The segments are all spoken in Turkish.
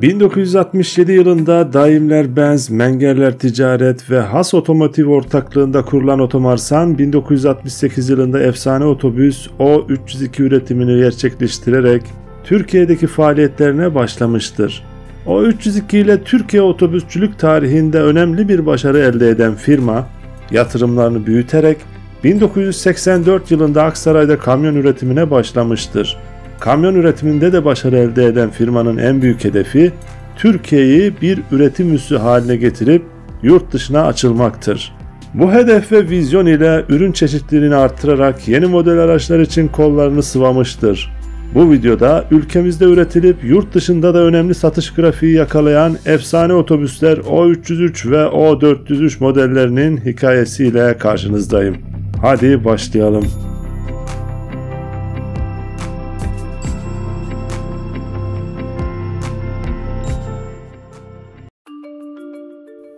1967 yılında Daimler-Benz, Mengerler Ticaret ve Has Otomotiv ortaklığında kurulan Otomarsan, 1968 yılında efsane otobüs O302 üretimini gerçekleştirerek Türkiye'deki faaliyetlerine başlamıştır. O302 ile Türkiye otobüsçülük tarihinde önemli bir başarı elde eden firma, yatırımlarını büyüterek 1984 yılında Aksaray'da kamyon üretimine başlamıştır. Kamyon üretiminde de başarı elde eden firmanın en büyük hedefi, Türkiye'yi bir üretim üssü haline getirip yurt dışına açılmaktır. Bu hedef ve vizyon ile ürün çeşitliliğini arttırarak yeni model araçlar için kollarını sıvamıştır. Bu videoda ülkemizde üretilip yurt dışında da önemli satış grafiği yakalayan efsane otobüsler O303 ve O403 modellerinin hikayesiyle karşınızdayım. Hadi başlayalım.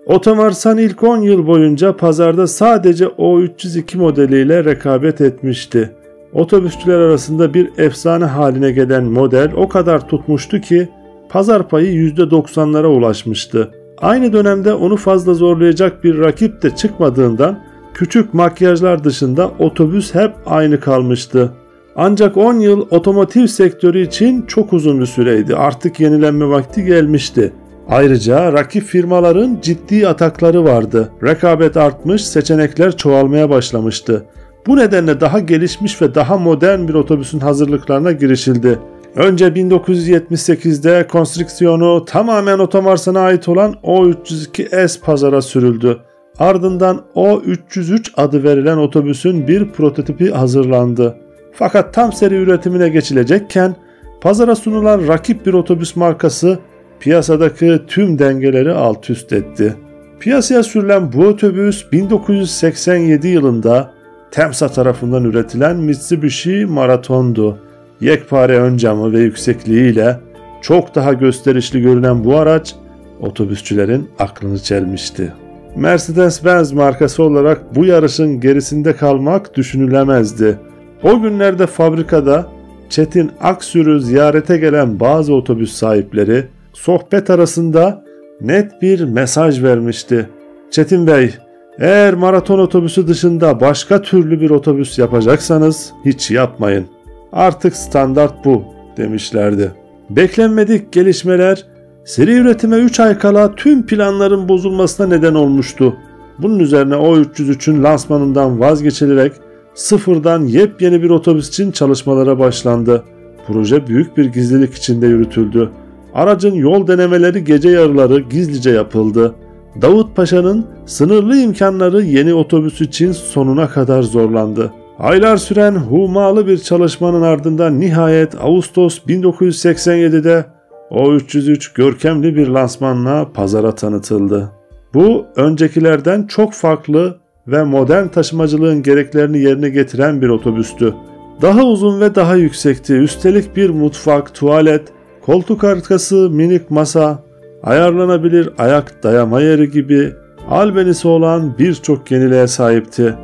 Otomarsan ilk 10 yıl boyunca pazarda sadece O302 modeliyle rekabet etmişti. Otobüsçüler arasında bir efsane haline gelen model o kadar tutmuştu ki pazar payı %90'lara ulaşmıştı. Aynı dönemde onu fazla zorlayacak bir rakip de çıkmadığından küçük makyajlar dışında otobüs hep aynı kalmıştı. Ancak 10 yıl otomotiv sektörü için çok uzun bir süreydi. Artık yenilenme vakti gelmişti. Ayrıca rakip firmaların ciddi atakları vardı. Rekabet artmış, seçenekler çoğalmaya başlamıştı. Bu nedenle daha gelişmiş ve daha modern bir otobüsün hazırlıklarına girişildi. Önce 1978'de konstrüksiyonu tamamen Otomarsan'a ait olan O302S pazara sürüldü. Ardından O303 adı verilen otobüsün bir prototipi hazırlandı. Fakat tam seri üretimine geçilecekken pazara sunulan rakip bir otobüs markası piyasadaki tüm dengeleri alt üst etti. Piyasaya sürülen bu otobüs 1987 yılında Temsa tarafından üretilen Mitsubishi Marathon'du. Yekpare ön camı ve yüksekliğiyle çok daha gösterişli görünen bu araç otobüsçülerin aklını çelmişti. Mercedes-Benz markası olarak bu yarışın gerisinde kalmak düşünülemezdi. O günlerde fabrikada Çetin Aksür'ü ziyarete gelen bazı otobüs sahipleri sohbet arasında net bir mesaj vermişti. "Çetin Bey, eğer maraton otobüsü dışında başka türlü bir otobüs yapacaksanız hiç yapmayın. Artık standart bu," demişlerdi. Beklenmedik gelişmeler seri üretime 3 ay kala tüm planların bozulmasına neden olmuştu. Bunun üzerine O303'ün lansmanından vazgeçilerek sıfırdan yepyeni bir otobüs için çalışmalara başlandı. Proje büyük bir gizlilik içinde yürütüldü. Aracın yol denemeleri gece yarıları gizlice yapıldı. Davut Paşa'nın sınırlı imkanları yeni otobüs için sonuna kadar zorlandı. Aylar süren hummalı bir çalışmanın ardından nihayet Ağustos 1987'de O303 görkemli bir lansmanla pazara tanıtıldı. Bu öncekilerden çok farklı ve modern taşımacılığın gereklerini yerine getiren bir otobüstü. Daha uzun ve daha yüksekti. Üstelik bir mutfak, tuvalet, koltuk arkası, minik masa, ayarlanabilir ayak dayama yeri gibi albenisi olan birçok yeniliğe sahipti.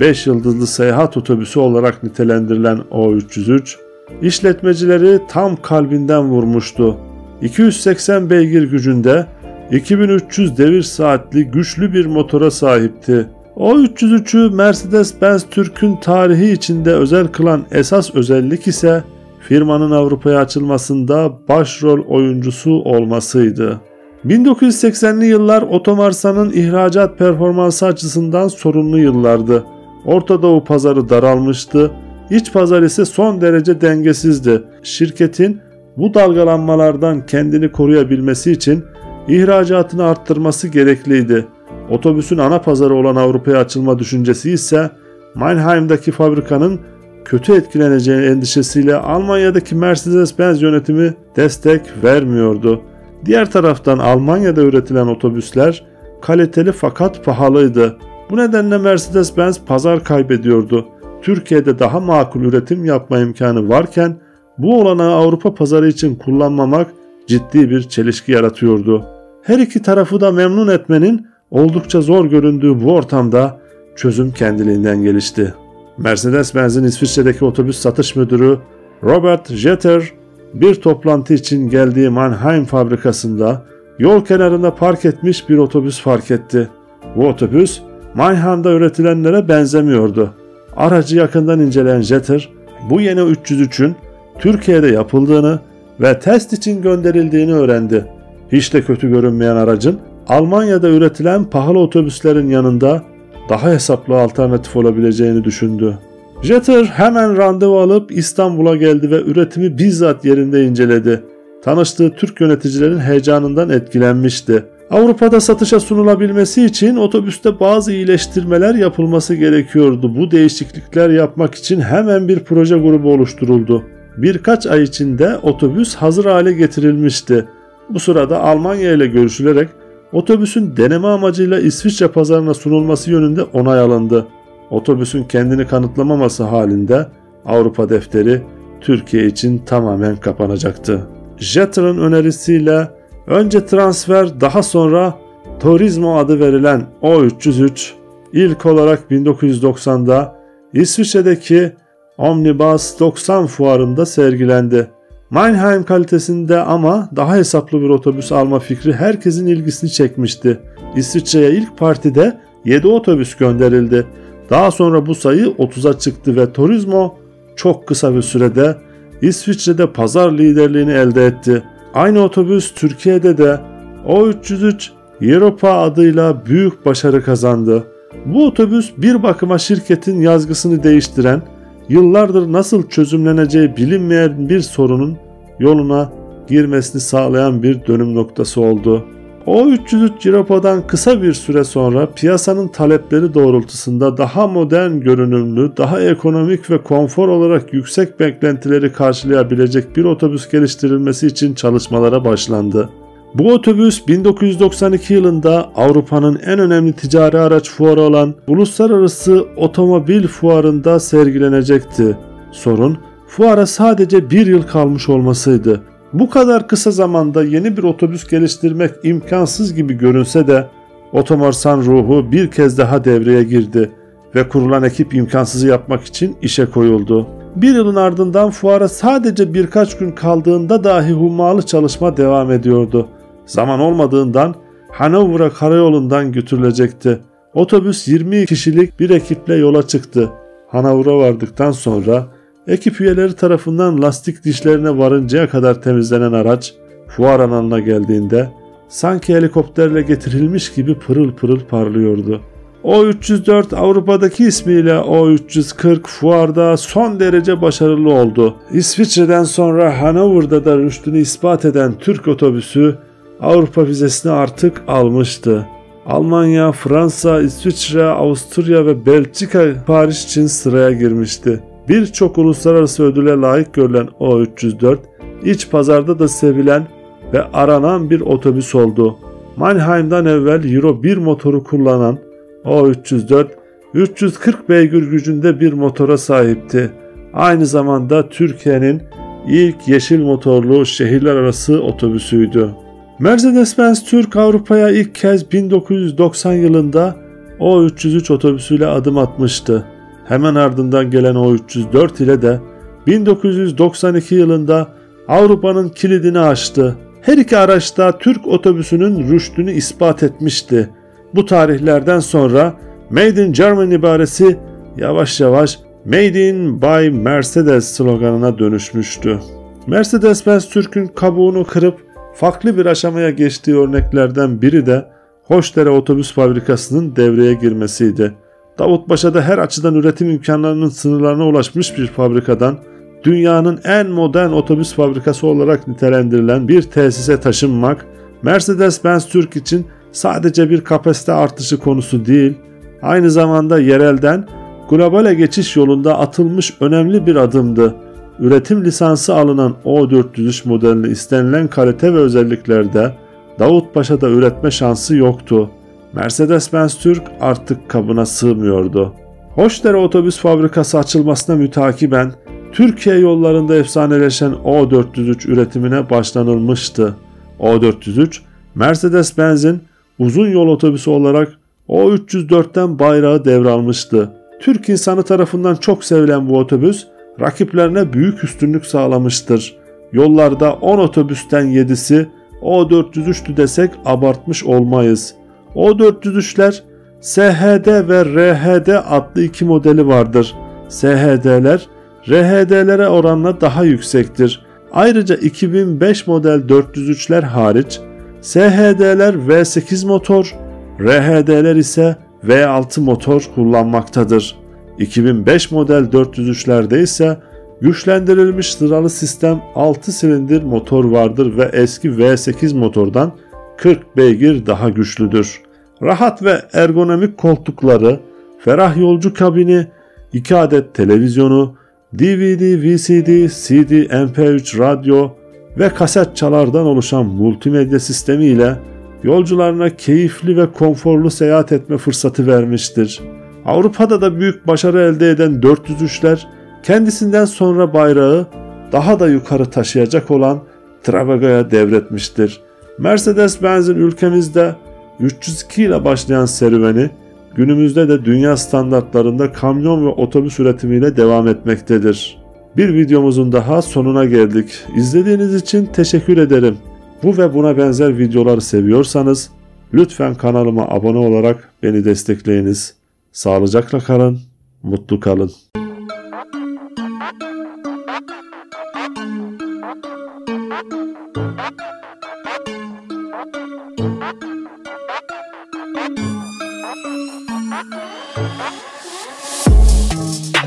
5 yıldızlı seyahat otobüsü olarak nitelendirilen O303, işletmecileri tam kalbinden vurmuştu. 280 beygir gücünde 2300 devir saatli güçlü bir motora sahipti. O303'ü Mercedes-Benz Türk'ün tarihi içinde özel kılan esas özellik ise firmanın Avrupa'ya açılmasında başrol oyuncusu olmasıydı. 1980'li yıllar Otomarsan'ın ihracat performansı açısından sorunlu yıllardı. Orta Doğu pazarı daralmıştı, iç pazar ise son derece dengesizdi. Şirketin bu dalgalanmalardan kendini koruyabilmesi için ihracatını arttırması gerekliydi. Otobüsün ana pazarı olan Avrupa'ya açılma düşüncesi ise Mannheim'daki fabrikanın kötü etkileneceği endişesiyle Almanya'daki Mercedes-Benz yönetimi destek vermiyordu. Diğer taraftan Almanya'da üretilen otobüsler kaliteli fakat pahalıydı. Bu nedenle Mercedes-Benz pazar kaybediyordu. Türkiye'de daha makul üretim yapma imkanı varken bu olanağı Avrupa pazarı için kullanmamak ciddi bir çelişki yaratıyordu. Her iki tarafı da memnun etmenin oldukça zor göründüğü bu ortamda çözüm kendiliğinden gelişti. Mercedes-Benz'in İsviçre'deki otobüs satış müdürü Robert Jeter bir toplantı için geldiği Mannheim fabrikasında yol kenarında park etmiş bir otobüs fark etti. Bu otobüs Mannheim'da üretilenlere benzemiyordu. Aracı yakından inceleyen Jeter, bu yeni 303'ün Türkiye'de yapıldığını ve test için gönderildiğini öğrendi. Hiç de kötü görünmeyen aracın Almanya'da üretilen pahalı otobüslerin yanında daha hesaplı alternatif olabileceğini düşündü. Jeter hemen randevu alıp İstanbul'a geldi ve üretimi bizzat yerinde inceledi. Tanıştığı Türk yöneticilerin heyecanından etkilenmişti. Avrupa'da satışa sunulabilmesi için otobüste bazı iyileştirmeler yapılması gerekiyordu. Bu değişiklikler yapmak için hemen bir proje grubu oluşturuldu. Birkaç ay içinde otobüs hazır hale getirilmişti. Bu sırada Almanya ile görüşülerek otobüsün deneme amacıyla İsviçre pazarına sunulması yönünde onay alındı. Otobüsün kendini kanıtlamaması halinde Avrupa defteri Türkiye için tamamen kapanacaktı. Jeter'ın önerisiyle önce transfer, daha sonra Turismo adı verilen O303 ilk olarak 1990'da İsviçre'deki Omnibus 90 fuarında sergilendi. Mannheim kalitesinde ama daha hesaplı bir otobüs alma fikri herkesin ilgisini çekmişti. İsviçre'ye ilk partide 7 otobüs gönderildi. Daha sonra bu sayı 30'a çıktı ve Turismo çok kısa bir sürede İsviçre'de pazar liderliğini elde etti. Aynı otobüs Türkiye'de de O303 Europa adıyla büyük başarı kazandı. Bu otobüs bir bakıma şirketin yazgısını değiştiren, yıllardır nasıl çözümleneceği bilinmeyen bir sorunun yoluna girmesini sağlayan bir dönüm noktası oldu. O303 Europa'dan kısa bir süre sonra piyasanın talepleri doğrultusunda daha modern görünümlü, daha ekonomik ve konfor olarak yüksek beklentileri karşılayabilecek bir otobüs geliştirilmesi için çalışmalara başlandı. Bu otobüs 1992 yılında Avrupa'nın en önemli ticari araç fuarı olan Uluslararası Otomobil Fuarı'nda sergilenecekti. Sorun, fuara sadece bir yıl kalmış olmasıydı. Bu kadar kısa zamanda yeni bir otobüs geliştirmek imkansız gibi görünse de Otomarsan ruhu bir kez daha devreye girdi ve kurulan ekip imkansızı yapmak için işe koyuldu. Bir yılın ardından fuara sadece birkaç gün kaldığında dahi hummalı çalışma devam ediyordu. Zaman olmadığından Hanover'a karayolundan götürülecekti. Otobüs 20 kişilik bir ekiple yola çıktı. Hanover'a vardıktan sonra ekip üyeleri tarafından lastik dişlerine varıncaya kadar temizlenen araç fuar alanına geldiğinde sanki helikopterle getirilmiş gibi pırıl pırıl parlıyordu. O304 Avrupa'daki ismiyle O340 fuarda son derece başarılı oldu. İsviçre'den sonra Hanover'da da rüştünü ispat eden Türk otobüsü Avrupa vizesini artık almıştı. Almanya, Fransa, İsviçre, Avusturya ve Belçika Paris için sıraya girmişti. Birçok uluslararası ödüle layık görülen O304 iç pazarda da sevilen ve aranan bir otobüs oldu. Mannheim'dan evvel Euro 1 motoru kullanan O304 340 beygir gücünde bir motora sahipti. Aynı zamanda Türkiye'nin ilk yeşil motorlu şehirler arası otobüsüydü. Mercedes-Benz Türk Avrupa'ya ilk kez 1990 yılında O303 otobüsüyle adım atmıştı. Hemen ardından gelen O304 ile de 1992 yılında Avrupa'nın kilidini açtı. Her iki araçta Türk otobüsünün rüştünü ispat etmişti. Bu tarihlerden sonra Made in Germany ibaresi yavaş yavaş Made in by Mercedes sloganına dönüşmüştü. Mercedes-Benz Türk'ün kabuğunu kırıp farklı bir aşamaya geçtiği örneklerden biri de Hoşdere Otobüs Fabrikası'nın devreye girmesiydi. Davutpaşa'da her açıdan üretim imkanlarının sınırlarına ulaşmış bir fabrikadan dünyanın en modern otobüs fabrikası olarak nitelendirilen bir tesise taşınmak, Mercedes-Benz Türk için sadece bir kapasite artışı konusu değil, aynı zamanda yerelden globale geçiş yolunda atılmış önemli bir adımdı. Üretim lisansı alınan O403 modelini istenilen kalite ve özelliklerde Davutpaşa'da üretme şansı yoktu. Mercedes-Benz Türk artık kabına sığmıyordu. Hoşdere Otobüs Fabrikası açılmasına mütakiben Türkiye yollarında efsaneleşen O403 üretimine başlanılmıştı. O403, Mercedes-Benz'in uzun yol otobüsü olarak O304'ten bayrağı devralmıştı. Türk insanı tarafından çok sevilen bu otobüs rakiplerine büyük üstünlük sağlamıştır. Yollarda 10 otobüsten 7'si O403'tü desek abartmış olmayız. O403'ler SHD ve RHD adlı iki modeli vardır. SHD'ler RHD'lere oranla daha yüksektir. Ayrıca 2005 model 403'ler hariç SHD'ler V8 motor, RHD'ler ise V6 motor kullanmaktadır. 2005 model 403'lerde ise güçlendirilmiş sıralı sistem 6 silindir motor vardır ve eski V8 motordan 40 beygir daha güçlüdür. Rahat ve ergonomik koltukları, ferah yolcu kabini, 2 adet televizyonu, DVD, VCD, CD, MP3, radyo ve kaset çalardan oluşan multimedya sistemi ile yolcularına keyifli ve konforlu seyahat etme fırsatı vermiştir. Avrupa'da da büyük başarı elde eden 403'ler kendisinden sonra bayrağı daha da yukarı taşıyacak olan Trabaga'ya devretmiştir. Mercedes-Benz'in ülkemizde 302 ile başlayan serüveni günümüzde de dünya standartlarında kamyon ve otobüs üretimiyle devam etmektedir. Bir videomuzun daha sonuna geldik. İzlediğiniz için teşekkür ederim. Bu ve buna benzer videoları seviyorsanız lütfen kanalıma abone olarak beni destekleyiniz. Sağlıcakla kalın, mutlu kalın.